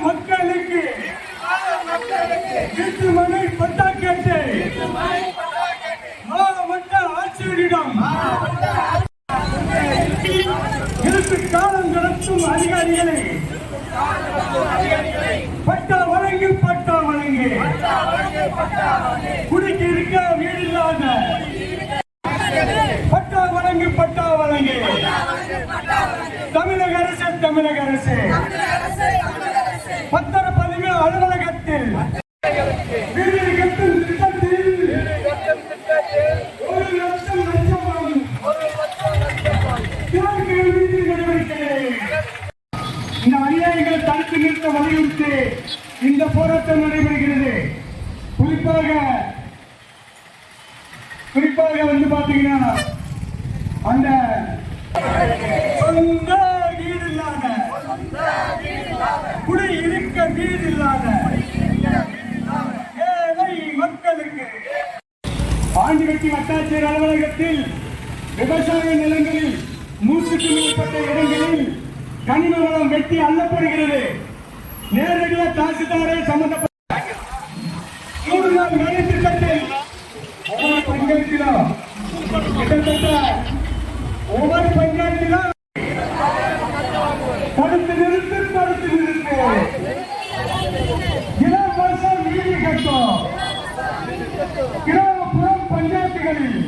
மக்களுக்கு வீட்டு மனை பட்டா கேட்டு மாவட்ட ஆட்சியரிடம் இருக்கு காலம் நடத்தும் அதிகாரிகளை பட்டா வழங்கி குடிக்கு இருக்க வீடு இல்லாத பட்டா வழங்கி தமிழக அரசு பத்திரப்பதிவு அலுவலகத்தில் வீடு கட்டும் திட்டத்தில் 1 லட்சம் இந்த அநியாயங்களை தடுத்து நிறுத்த வலியுறுத்தி இந்த போராட்டம் நடைபெறுகிறது. குறிப்பாக வந்து பாத்தீங்கன்னா அந்த சொந்த வீடு இல்லாத குடி இருக்க வீடு இல்லாத ஏழை மக்களுக்கு ஆண்டிவட்டி வட்டாட்சியர் அலுவலகத்தில் விவசாய நிலங்களில் 100க்கும் மேற்பட்ட இடங்களில் கனிம வளம் வெட்டி அள்ளப்படுகிறது. நேரடியாக தாசில்தாரை சம்பந்தப்பட்ட 3 நாள் வேலை திட்டத்தில் ஒவ்வொரு பஞ்சாயத்திலும் கிட்டத்தட்ட ஒவ்வொரு பஞ்சாயத்திலும் தடுத்து நிறுத்து இலவசம் வீடு கட்டும் கிராமப்புறம் பஞ்சாயத்துகளில்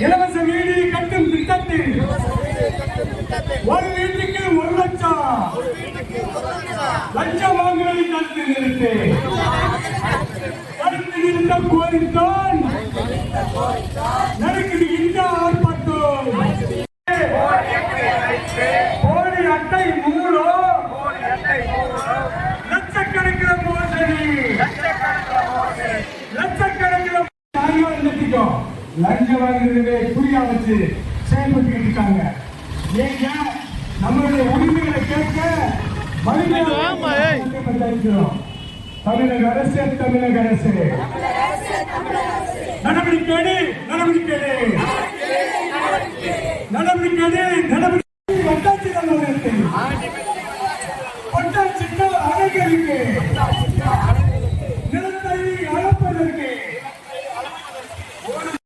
இலவச வீடு கட்டும் திட்டத்தில் 1 வீட்டுக்கு 1 லட்சம் வாங்குவதை தடுத்து நிறுத்த கோரித்தான் நடக்குது இந்த ஆர்ப்பாட்டம். கோடி அட்டை மூலம் லட்சக்கணக்கில் மோசடி லஞ்சம் வாங்குறதே புரிய வச்சு செயல்பட்டு இருக்காங்க. ஏங்க நம்மளுடைய உரிமைகளை கேட்க தமிழக அரசு நடவடிக்கை